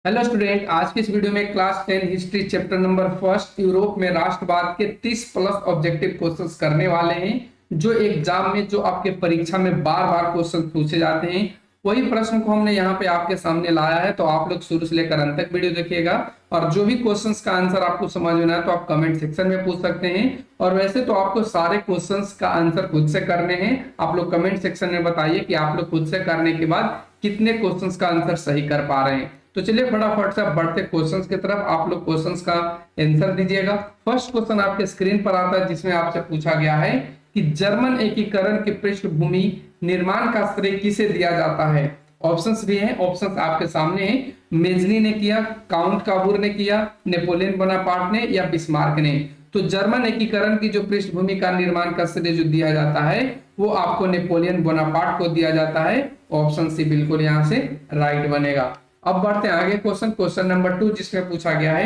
Hello student, आज की इस वीडियो में class 10 history chapter number first Europe में राष्ट्रवाद के 30 प्लस ऑब्जेक्टिव क्वेश्चंस करने वाले हैं। जो एग्जाम में जो आपके परीक्षा में बार बार क्वेश्चन पूछे जाते हैं, वही प्रश्न को हमने यहाँ पे आपके सामने लाया है। तो आप लोग शुरू से लेकर अंत तक वीडियो देखिएगा और जो भी क्वेश्चंस का आंसर आपको समझ में ना आए तो आप कमेंट सेक्शन में पूछ सकते हैं। और वैसे तो आपको सारे क्वेश्चंस का आंसर खुद से करने हैं। आप लोग कमेंट सेक्शन में बताइए कि आप लोग खुद से करने के बाद कितने क्वेश्चंस का आंसर सही कर पा रहे हैं। तो चलिए फटाफट से बढ़ते क्वेश्चंस की तरफ। आप लोग क्वेश्चंस का आंसर दीजिएगा। फर्स्ट क्वेश्चन आपके स्क्रीन पर आता है, जिसमें आपसे पूछा गया है कि जर्मन एकीकरण की पृष्ठभूमि निर्माण का श्रेय किसे दिया जाता है। ऑप्शंस भी हैं, ऑप्शंस आपके सामने हैं। मेजनी ने किया, काउंट काबूर ने किया, नेपोलियन बोनापार्ट ने या बिस्मार्क ने। तो जर्मन एकीकरण की जो पृष्ठभूमि का निर्माण का श्रेय जो दिया जाता है वो आपको नेपोलियन बोनापार्ट को दिया जाता है। ऑप्शन सी बिल्कुल यहाँ से राइट बनेगा। अब बढ़ते हैं आगे क्वेश्चन नंबर 2, जिसमें पूछा गया है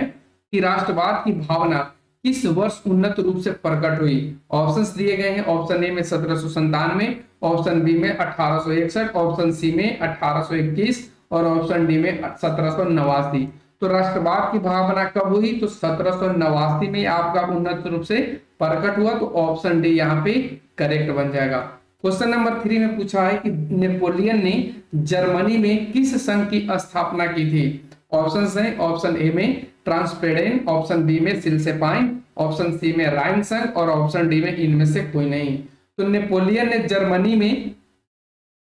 कि राष्ट्रवाद की भावना किस वर्ष उन्नत रूप से प्रकट हुई। ऑप्शंस दिए गए हैं। ऑप्शन ए में 1797, ऑप्शन बी में 1861, ऑप्शन सी में 1821 और ऑप्शन डी में 1789। तो राष्ट्रवाद की भावना कब हुई? तो 1789 में आपका उन्नत रूप से प्रकट हुआ। तो ऑप्शन डी यहाँ पे करेक्ट बन जाएगा। क्वेश्चन नंबर 3 में पूछा है कि नेपोलियन ने जर्मनी में किस संघ की स्थापना की थी। ऑप्शंस हैं। ऑप्शन ए में ट्रांसपेडेन, ऑप्शन बी में सिलसेपाइन, ऑप्शन सी में राइन संघ और ऑप्शन डी में इनमें से कोई नहीं। तो नेपोलियन ने जर्मनी में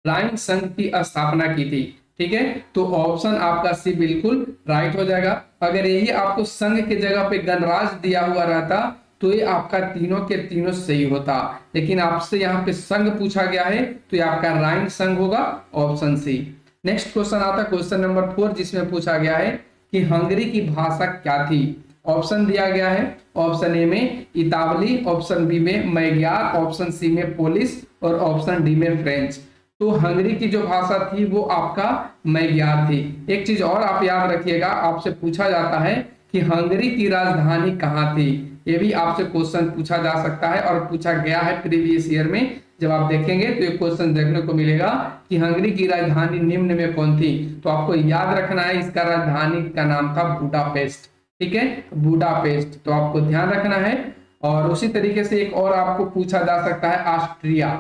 राइन संघ की स्थापना की थी। ठीक है, तो ऑप्शन आपका सी बिल्कुल राइट हो जाएगा। अगर यही आपको संघ के जगह पे गणराज्य दिया हुआ रहता तो ये आपका तीनों के तीनों सही होता, लेकिन आपसे यहाँ पे संघ पूछा गया है तो ये आपका राइन संघ होगा। Option C. नेक्स्ट क्वेश्चन आता है क्वेश्चन नंबर 4, जिसमें पूछा गया है कि हंगरी की भाषा क्या थी। ऑप्शन दिया गया है। ऑप्शन ए में इतावली, ऑप्शन बी में मैग्यार, ऑप्शन सी में पोलिश और ऑप्शन डी में फ्रेंच। तो हंगरी की जो भाषा थी वो आपका मैग्यार थी। एक चीज और आप याद रखिएगा, आपसे पूछा जाता है कि हंगरी की राजधानी कहाँ थी। ये भी आपसे क्वेश्चन पूछा जा सकता है और पूछा गया है प्रीवियस ईयर में। जब आप देखेंगे तो ये क्वेश्चन देखने को मिलेगा कि हंगरी की राजधानी निम्न में कौन थी। तो आपको याद रखना है इसका राजधानी का नाम था बुडापेस्ट। ठीक है, बुडापेस्ट, तो आपको ध्यान रखना है। और उसी तरीके से एक और आपको पूछा जा सकता है ऑस्ट्रिया।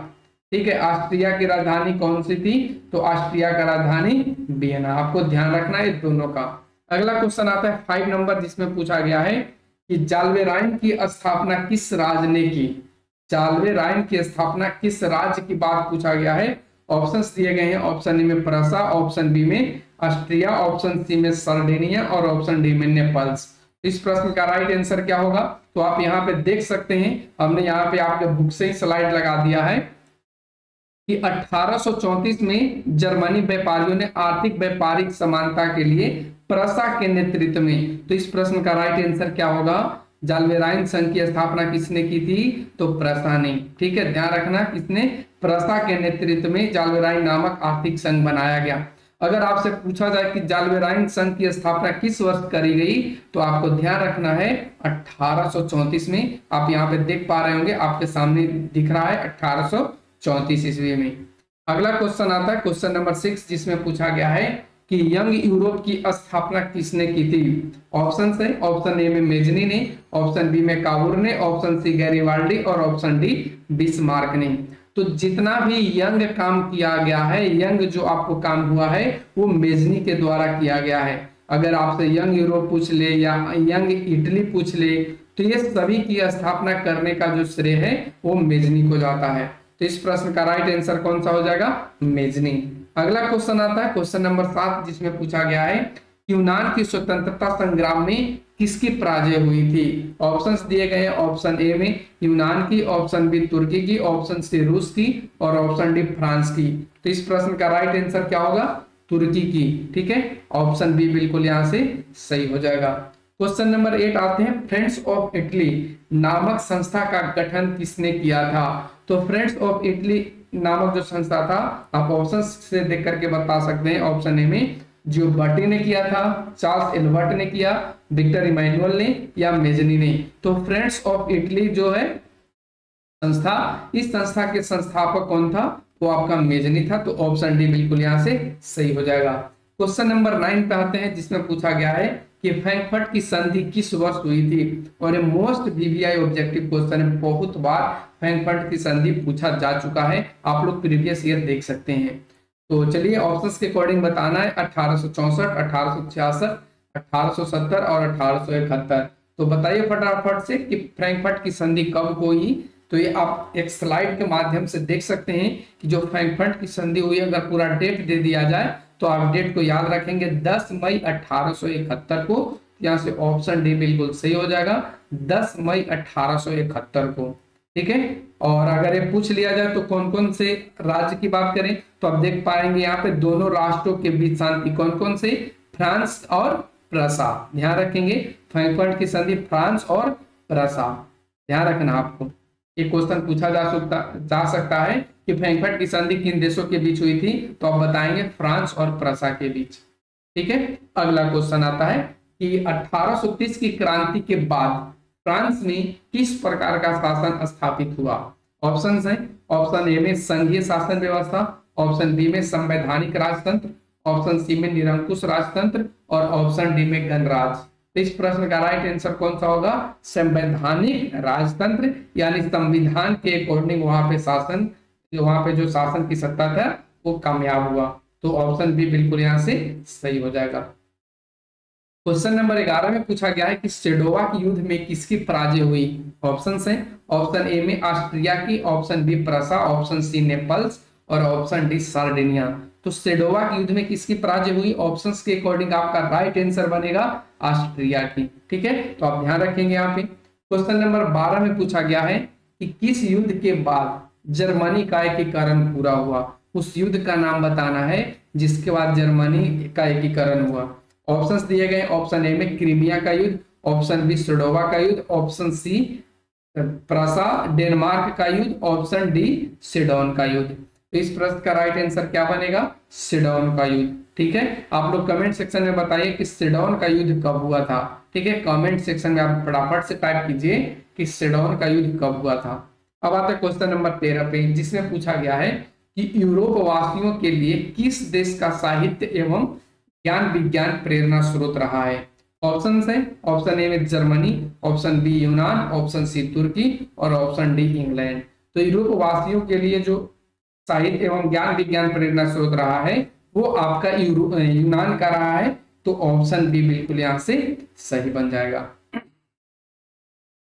ठीक है, ऑस्ट्रिया की राजधानी कौन सी थी? तो ऑस्ट्रिया का राजधानी वियना। आपको ध्यान रखना है दोनों का। अगला क्वेश्चन आता है 5 नंबर, जिसमें पूछा गया है कि जाल्वेराइन की स्थापना किस राज्य ने की। जाल्वेराइन की स्थापना किस राज्य की बात पूछा गया है। ऑप्शंस दिए गए हैं। ऑप्शन ए में प्रसा, ऑप्शन बी में ऑस्ट्रिया, ऑप्शन सी में सर्डेनिया और ऑप्शन डी में नेपल्स। इस प्रश्न का राइट आंसर क्या होगा? तो आप यहाँ पे देख सकते हैं, हमने यहाँ पे आपके बुक से ही स्लाइड लगा दिया है कि 1834 में जर्मनी व्यापारियों ने आर्थिक व्यापारिक समानता के लिए प्रसा के नेतृत्व में। तो इस प्रश्न का राइट आंसर क्या होगा? जाल्वेराइन संघ की स्थापना किसने की थी? तो प्रसा ने। ठीक है, ध्यान रखना, किसने? प्रसा के नेतृत्व में जाल्वेराइन नामक आर्थिक संघ बनाया गया। अगर आपसे पूछा जाए कि जाल्वेराइन संघ की स्थापना किस वर्ष करी गई, तो आपको ध्यान रखना है 1834 में। आप यहाँ पे देख पा रहे होंगे, आपके सामने दिख रहा है 1834 ईस्वी में। अगला क्वेश्चन आता है क्वेश्चन नंबर 6, जिसमें पूछा गया है कि यंग यूरोप की स्थापना किसने की थी। ऑप्शन है। ऑप्शन ए में मेजनी ने, ऑप्शन बी में काबूर ने, ऑप्शन सी गैरिबाल्डी और ऑप्शन डी बिस्मार्क ने। तो जितना भी यंग काम किया गया है, यंग जो आपको काम हुआ है वो मेजनी के द्वारा किया गया है। अगर आपसे यंग यूरोप पूछ ले या यंग इटली पूछ ले तो ये सभी की स्थापना करने का जो श्रेय है वो मेजनी को जाता है। तो इस प्रश्न का राइट आंसर कौन सा हो जाएगा? मेजनी। अगला क्वेश्चन आता है क्वेश्चन नंबर 7, जिसमें पूछा गया है कि यूनान की स्वतंत्रता संग्राम में किसकी पराजय हुई थी। ऑप्शंस दिए गए हैं। ऑप्शन ए में यूनान की, ऑप्शन बी तुर्की की, ऑप्शन सी रूस की और ऑप्शन डी फ्रांस की। तो इस प्रश्न का राइट आंसर क्या होगा? तुर्की की। ठीक है, ऑप्शन बी बिल्कुल यहाँ से सही हो जाएगा। क्वेश्चन नंबर 8 आते हैं, फ्रेंड्स ऑफ इटली नामक संस्था का गठन किसने किया था। तो फ्रेंड्स ऑफ इटली नामक जो संस्था था, आप ऑप्शन से देख करके बता सकते हैं। ऑप्शन ए में जियोबर्टी ने किया था, चार्ल्स एल्बर्ट ने किया, विक्टर इमैनुअल ने या मेजनी ने। तो फ्रेंड्स ऑफ इटली जो है संस्था, इस संस्था के संस्थापक कौन था? वो आपका मेजनी था। तो ऑप्शन डी बिल्कुल यहाँ से सही हो जाएगा। क्वेश्चन नंबर 9 पे आते हैं, जिसमें पूछा गया है कि फ्रैंकफर्ट की संधि किस वर्ष हुई थी। और ये मोस्ट वीवीआई ऑब्जेक्टिव क्वेश्चन है, बहुत बार फ्रैंकफर्ट की संधि पूछा जा चुका है, आप लोग प्रीवियस ईयर देख सकते हैं। तो चलिए ऑप्शंस के अकॉर्डिंग बताना है, 1864, 1866, 1870 और 1871। तो बताइए फटाफट से कि फ्रैंकफर्ट की संधि कब हुई। तो ये आप एक स्लाइड के माध्यम से देख सकते हैं कि जो फ्रैंकफर्ट की संधि हुई, अगर पूरा डेट दे दिया जाए तो आप डेट को याद रखेंगे 10 मई 1871 को। यहाँ से ऑप्शन डी बिल्कुल सही हो जाएगा, 10 मई 1871 को। ठीक है, और अगर ये पूछ लिया जाए तो कौन कौन से राज्य की बात करें तो आप देख पाएंगे यहाँ पे दोनों राष्ट्रों के बीच शांति कौन कौन से, फ्रांस और प्रसा। ध्यान रखेंगे फ्रैंकफर्ट की संधि फ्रांस और प्रसा, ध्यान रखना आपको। ये क्वेश्चन पूछा जा सकता है कि फ्रैंकफर्ट की संधि किन देशों के बीच हुई थी, तो आप बताएंगे फ्रांस और प्रसा के बीच। ठीक है, अगला क्वेश्चन आता है कि 1830 की क्रांति के बाद फ्रांस में किस प्रकार का शासन स्थापित हुआ। ऑप्शंस हैं, ऑप्शन ए में संघीय शासन व्यवस्था, ऑप्शन बी में संवैधानिक राजतंत्र, ऑप्शन सी में निरंकुश राजतंत्र और ऑप्शन डी में गणराज। तो इस प्रश्न का राइट आंसर कौन सा होगा, संवैधानिक राजतंत्र, यानी संविधान के अकॉर्डिंग वहां पे शासन, वहां पे जो शासन की सत्ता था वो कामयाब हुआ। तो ऑप्शन बी बिल्कुल यहाँ से सही हो जाएगा। क्वेश्चन नंबर 11 में पूछा गया है कि सेडोवा के युद्ध में किसकी पराजय हुई। ऑप्शंस हैं, ऑप्शन ए में ऑस्ट्रिया की, option B Prussia, option C Naples और ऑप्शन डी सार्डिनिया। तो सेडोवा के युद्ध में किसकी पराजय हुई, ऑप्शंस के अकॉर्डिंग आपका राइट आंसर बनेगा ऑस्ट्रिया की। ठीक है, तो आप ध्यान रखेंगे यहाँ पे। क्वेश्चन नंबर 12 में पूछा गया है कि किस युद्ध के बाद जर्मनी का एकीकरण पूरा हुआ। उस युद्ध का नाम बताना है जिसके बाद जर्मनी का एकीकरण हुआ। ऑप्शंस दिए गए, ऑप्शन ए में क्रीमिया का युद्ध, ऑप्शन बी सेडोवा का युद्ध, ऑप्शन सी प्रसा डेनमार्क का युद्ध, ऑप्शन डी सिडोन का युद्ध। तो इस प्रश्न का राइट आंसर क्या बनेगा, सिडोन का युद्ध। ठीक है, आप लोग कमेंट सेक्शन में बताइए कि सिडोन का युद्ध कब हुआ था। ठीक है, कमेंट सेक्शन में आप फटाफट से टाइप कीजिए कि सिडोन का युद्ध कब हुआ था। अब आता है क्वेश्चन नंबर 13 पे, जिसमें पूछा गया है कि यूरोप वासियों के लिए किस देश का साहित्य एवं ज्ञान विज्ञान प्रेरणा स्रोत रहा है। ऑप्शन है, ऑप्शन ए में जर्मनी, ऑप्शन बी यूनान, ऑप्शन सी तुर्की और ऑप्शन डी इंग्लैंड। तो यूरोप वासियों के लिए जो साहित्य एवं ज्ञान विज्ञान प्रेरणा स्रोत रहा है वो आपका यूनान का रहा है। तो ऑप्शन बी बिल्कुल यहाँ से सही बन जाएगा।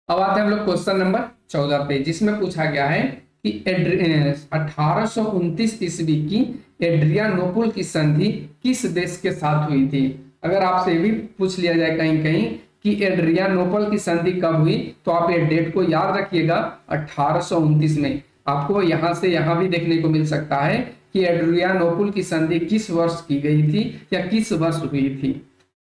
अब आते हैं हम लोग क्वेश्चन नंबर 14 पे, जिसमें पूछा गया है कि 1829 ईस्वी की एड्रियानोपल की संधि किस देश के साथ हुई थी। अगर आपसे भी पूछ लिया जाए कहीं कहीं कि एड्रियानोपल की संधि कब हुई, तो आप ये डेट को याद रखिएगा 1829 में। आपको यहाँ से यहाँ भी देखने को मिल सकता है कि एड्रियानोपल की संधि किस वर्ष की गई थी या किस वर्ष हुई थी।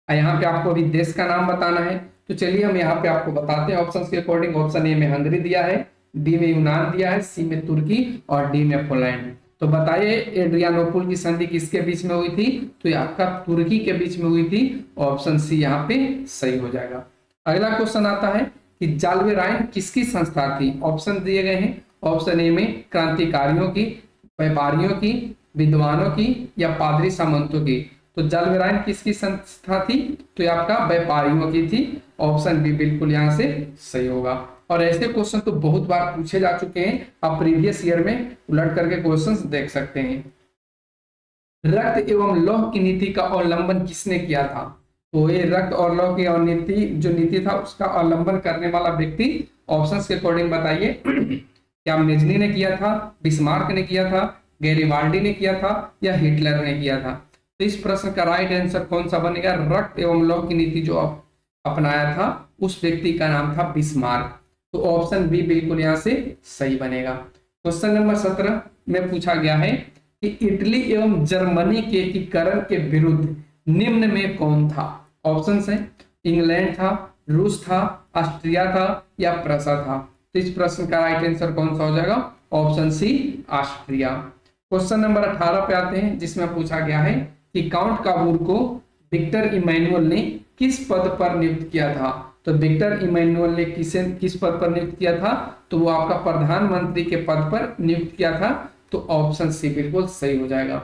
यहाँ पे आपको अभी देश का नाम बताना है। तो चलिए हम यहाँ पे आपको बताते हैं ऑप्शंस के अकॉर्डिंग। ऑप्शन ए में हंगरी दिया है, बी में यूनान दिया है, सी में तुर्की और डी में पोलैंड। तो बताइए एड्रियानोपल की संधि किसके बीच में हुई थी, तो ये आपका तुर्की के बीच में हुई थी। ऑप्शन सी यहाँ पे सही हो जाएगा। अगला क्वेश्चन आता है कि जाल्वेराइन किसकी संस्था थी। ऑप्शन दिए गए हैं, ऑप्शन ए में क्रांतिकारियों की, व्यापारियों की, विद्वानों की या पादरी सामंतों की। तो जाल्वेराइन किसकी संस्था थी, तो ये आपका व्यापारियों की थी। ऑप्शन बी बिल्कुल यहाँ से सही होगा। और ऐसे क्वेश्चन तो बहुत बार पूछे जा चुके हैं, आप प्रीवियस ईयर में उलट करके क्वेश्चंस देख सकते हैं। रक्त एवं लौह की नीति का अवलंबन किसने किया था। तो ये रक्त और लौह की नीति जो नीति था उसका अवलंबन करने वाला व्यक्ति ऑप्शंस के अकॉर्डिंग बताइए। क्या मेजनी ने किया था, बिस्मार्क ने किया था, गैरिबाल्डी ने किया था या हिटलर ने किया था। तो इस प्रश्न का राइट आंसर कौन सा बनेगा, रक्त एवं लौह की नीति जो अपनाया था उस व्यक्ति का नाम था बिस्मार्क। तो ऑप्शन बी बिल्कुल यहाँ से सही बनेगा। क्वेश्चन नंबर 17 में पूछा गया है कि इटली एवं जर्मनी के एकीकरण के विरुद्ध निम्न में कौन था। ऑप्शंस हैं, इंग्लैंड था, रूस था, ऑस्ट्रिया था या प्रसा था। तो इस प्रश्न का राइट आंसर कौन सा हो जाएगा, option C Austria. Question number 18 पे आते हैं, जिसमें पूछा गया है कि काउंट काबूर को विक्टर इमैनुअल ने किस पद पर नियुक्त किया था। तो विक्टर इमैनुअल ने किस पद पर नियुक्त किया था, तो वो आपका प्रधानमंत्री के पद पर नियुक्त किया था। तो ऑप्शन सी बिल्कुल सही हो जाएगा।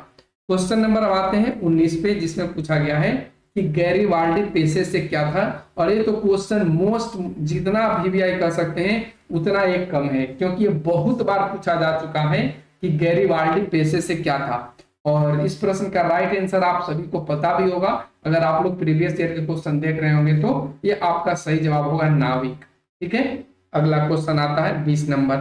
क्वेश्चन नंबर अब आते हैं 19 पे, जिसमें पूछा गया है कि गैरीबाल्डी पेशे से क्या था। और ये तो क्वेश्चन मोस्ट, जितना वीवीआई कर सकते हैं उतना एक कम है, क्योंकि ये बहुत बार पूछा जा चुका है कि गैरीबाल्डी पेशे से क्या था। और इस प्रश्न का राइट आंसर आप सभी को पता भी होगा, अगर आप लोग प्रीवियस ईयर के क्वेश्चन देख रहे होंगे तो ये आपका सही जवाब होगा नाविक। ठीक है, अगला क्वेश्चन आता है 20 नंबर,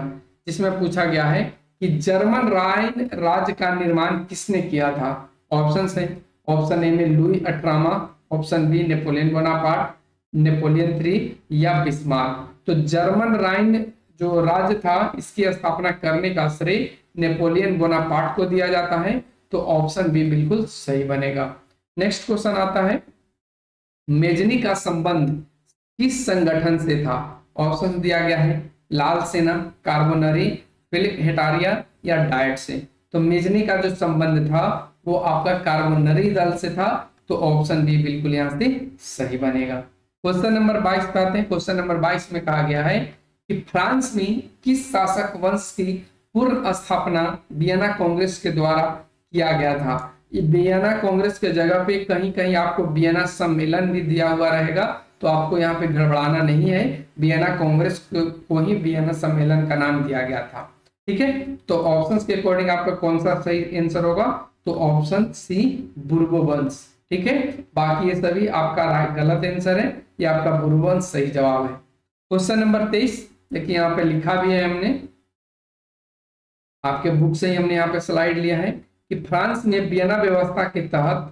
जिसमें पूछा गया है कि जर्मन राइन राज्य का निर्माण किसने किया था। ऑप्शन है, ऑप्शन ए में लुई अट्रामा, option B Napoleon Bonaparte, Napoleon 3 या बिस्मार्क। तो जर्मन राइन जो राज्य था इसकी स्थापना करने का श्रेय नेपोलियन बोनापार्ट को दिया जाता है, तो ऑप्शन बी बिल्कुल सही बनेगा। नेक्स्ट क्वेश्चन आता है, मेजनी का संबंध किस संगठन से था। ऑप्शन दिया गया है लाल सेना, कार्बोनरी, फिलिप हेटारिया या डाइट से। तो मेजनी का जो संबंध था वो आपका कार्बोनरी दल से था, तो ऑप्शन बी बिल्कुल यहां से सही बनेगा। क्वेश्चन नंबर 22 पे आते हैं। क्वेश्चन नंबर 22 में कहा गया है कि फ्रांस में किस शासक वंश की पूर्व स्थापना वियना कांग्रेस के द्वारा किया गया था। ये वियना कांग्रेस के जगह पे कहीं कहीं आपको वियना सम्मेलन भी दिया हुआ रहेगा, तो आपको यहाँ पे गड़बड़ाना नहीं है, वियना कांग्रेस को ही वियना सम्मेलन का नाम दिया गया था। ठीक है, तो ऑप्शंस के अकॉर्डिंग आपका कौन सा सही आंसर होगा, तो ऑप्शन सी बुर्बो वंश। ठीक है, बाकी ये सभी आपका गलत आंसर है, ये आपका बुर्बो वंश सही जवाब है। क्वेश्चन नंबर 23, देखिए यहाँ पे लिखा भी है हमने, आपके बुक से ही हमने यहाँ पे स्लाइड लिया है कि फ्रांस में वियना व्यवस्था के तहत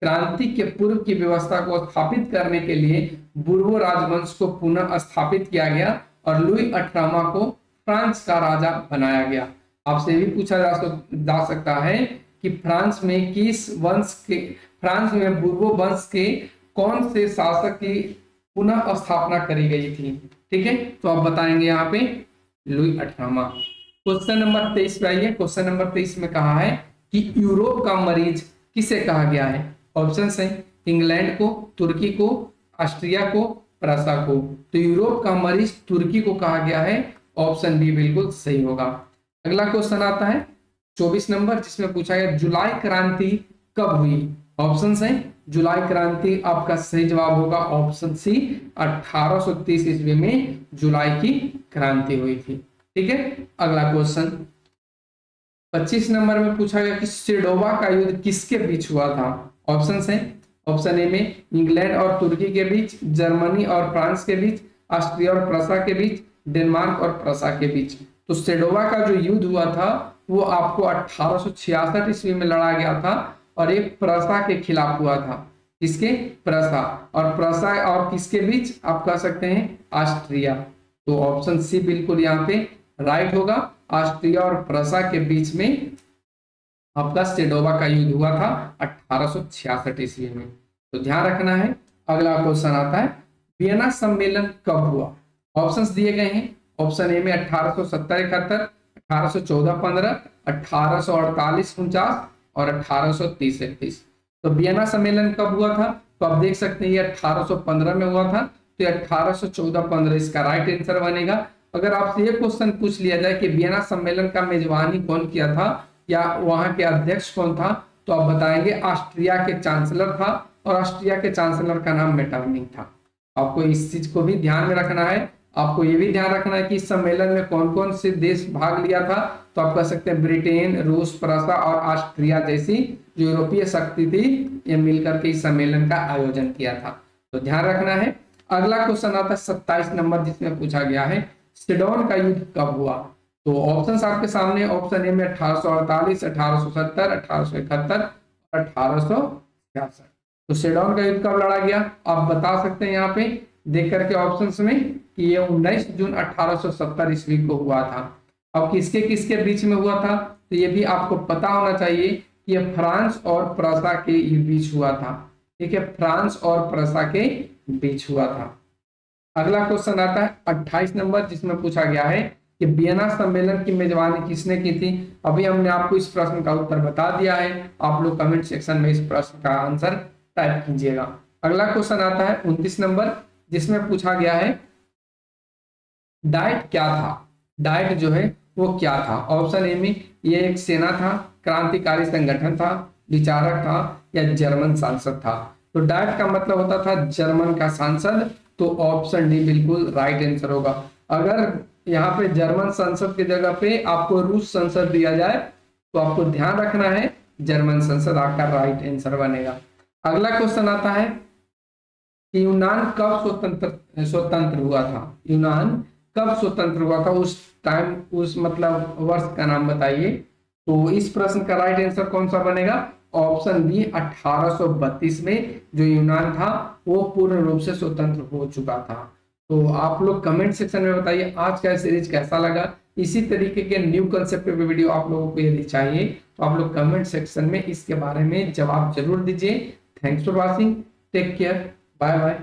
क्रांति के पूर्व की व्यवस्था को स्थापित करने के लिए बुर्बो राजवंश को पुनः स्थापित किया गया और लुई अठारहवां को फ्रांस का राजा बनाया गया। आपसे भी पूछा जा सकता है कि फ्रांस में किस वंश के, फ्रांस में बुर्बो वंश के कौन से शासक की पुनः स्थापना करी गई थी। ठीक है, तो आप बताएंगे यहाँ पे लुई अठारहवां। क्वेश्चन नंबर 23 पे आइए। क्वेश्चन नंबर 23 में कहा है कि यूरोप का मरीज किसे कहा गया है। ऑप्शन है इंग्लैंड को, तुर्की को, ऑस्ट्रिया को, प्रसा को। तो यूरोप का मरीज तुर्की को कहा गया है, ऑप्शन बी बिल्कुल सही होगा। अगला क्वेश्चन आता है 24 नंबर, जिसमें पूछा गया जुलाई क्रांति कब हुई। ऑप्शन है जुलाई क्रांति आपका सही जवाब होगा ऑप्शन सी, 1830 ईस्वी में जुलाई की क्रांति हुई थी। ठीक है, अगला क्वेश्चन 25 नंबर में पूछा गया कि सेडोवा का युद्ध किसके बीच हुआ था। ऑप्शन है, ऑप्शन ए में इंग्लैंड और तुर्की के बीच, जर्मनी और फ्रांस के बीच, ऑस्ट्रिया और प्रसा के बीच, डेनमार्क और प्रसा के बीच। तो सेडोवा का जो युद्ध हुआ था वो आपको 1866 ईस्वी में लड़ा गया था और एक प्रसा के खिलाफ हुआ था। किसके, प्रसा, और प्रसा और किसके बीच आप कह सकते हैं ऑस्ट्रिया। तो ऑप्शन सी बिल्कुल यहाँ पे राइट होगा, ऑस्ट्रिया और प्रसा के बीच में आपका सेडोवा का युद्ध हुआ था 1866 ईस्वी में। तो ध्यान रखना है। अगला क्वेश्चन आता है वियना सम्मेलन कब हुआ। ऑप्शंस दिए गए हैं। ऑप्शन ए में 1870-71, 1814-15, 1848-49 और 1830-31। तो वियना सम्मेलन कब हुआ था, तो आप देख सकते हैं ये 1815 में हुआ था, तो 1814-15 इसका राइट आंसर बनेगा। अगर आपसे ये क्वेश्चन पूछ लिया जाए कि वियना सम्मेलन का मेजबानी कौन किया था या वहां के अध्यक्ष कौन था, तो आप बताएंगे ऑस्ट्रिया के चांसलर था, और ऑस्ट्रिया के चांसलर का नाम मेटरनिख था। आपको इस चीज को भी ध्यान में रखना है। आपको ये भी ध्यान रखना है कि इस सम्मेलन में कौन कौन से देश भाग लिया था। तो आप कह सकते हैं ब्रिटेन, रूस, प्रसा और ऑस्ट्रिया जैसी जो यूरोपीय शक्ति थी, ये मिलकर के इस सम्मेलन का आयोजन किया था। तो ध्यान रखना है। अगला क्वेश्चन आता है 27 नंबर, जिसमें पूछा गया है सिडोन का युद्ध कब हुआ। तो ऑप्शंस आपके सामने, ऑप्शन ए में 1848, 1870, 1871 और 1866। तो सिडोन का युद्ध कब लड़ा गया, आप बता सकते हैं यहाँ पे देख करके ऑप्शंस में कि ये 19 जून 1870 ईस्वी को हुआ था। अब किसके किसके बीच में हुआ था, तो ये भी आपको पता होना चाहिए कि ये फ्रांस और प्रसा के बीच हुआ था। ठीक है, फ्रांस और प्रसा के बीच हुआ था। अगला क्वेश्चन आता है 28 नंबर, जिसमें पूछा गया है कि वियना सम्मेलन की मेजबानी किसने की थी। अभी हमने आपको इस प्रश्न का उत्तर बता दिया है, आप लोग कमेंट सेक्शन में इस प्रश्न का आंसर टाइप कीजिएगा। अगला क्वेश्चन आता है 29 नंबर, जिसमें पूछा गया है डाइट क्या था। डाइट जो है वो क्या था। ऑप्शन ए में ये एक सेना था, क्रांतिकारी संगठन था, विचारक था या जर्मन सांसद था? तो डायट का मतलब होता था जर्मन का सांसद, तो ऑप्शन डी बिल्कुल राइट आंसर होगा। अगर यहाँ पे जर्मन संसद की जगह पे आपको रूस संसद दिया जाए तो आपको ध्यान रखना है जर्मन संसद आपका राइट आंसर बनेगा। अगला क्वेश्चन आता है कि यूनान कब स्वतंत्र हुआ था? यूनान कब स्वतंत्र हुआ था? उस टाइम, उस मतलब वर्ष का नाम बताइए। तो इस प्रश्न का राइट आंसर कौन सा बनेगा? ऑप्शन बी 1832 में जो यूनान था वो पूर्ण रूप से स्वतंत्र हो चुका था। तो आप लोग कमेंट सेक्शन में बताइए आज का सीरीज कैसा लगा। इसी तरीके के न्यू कंसेप्ट पे वीडियो आप लोगों को यदि चाहिए तो आप लोग कमेंट सेक्शन में इसके बारे में जवाब जरूर दीजिए। Thanks for watching, take care, bye bye.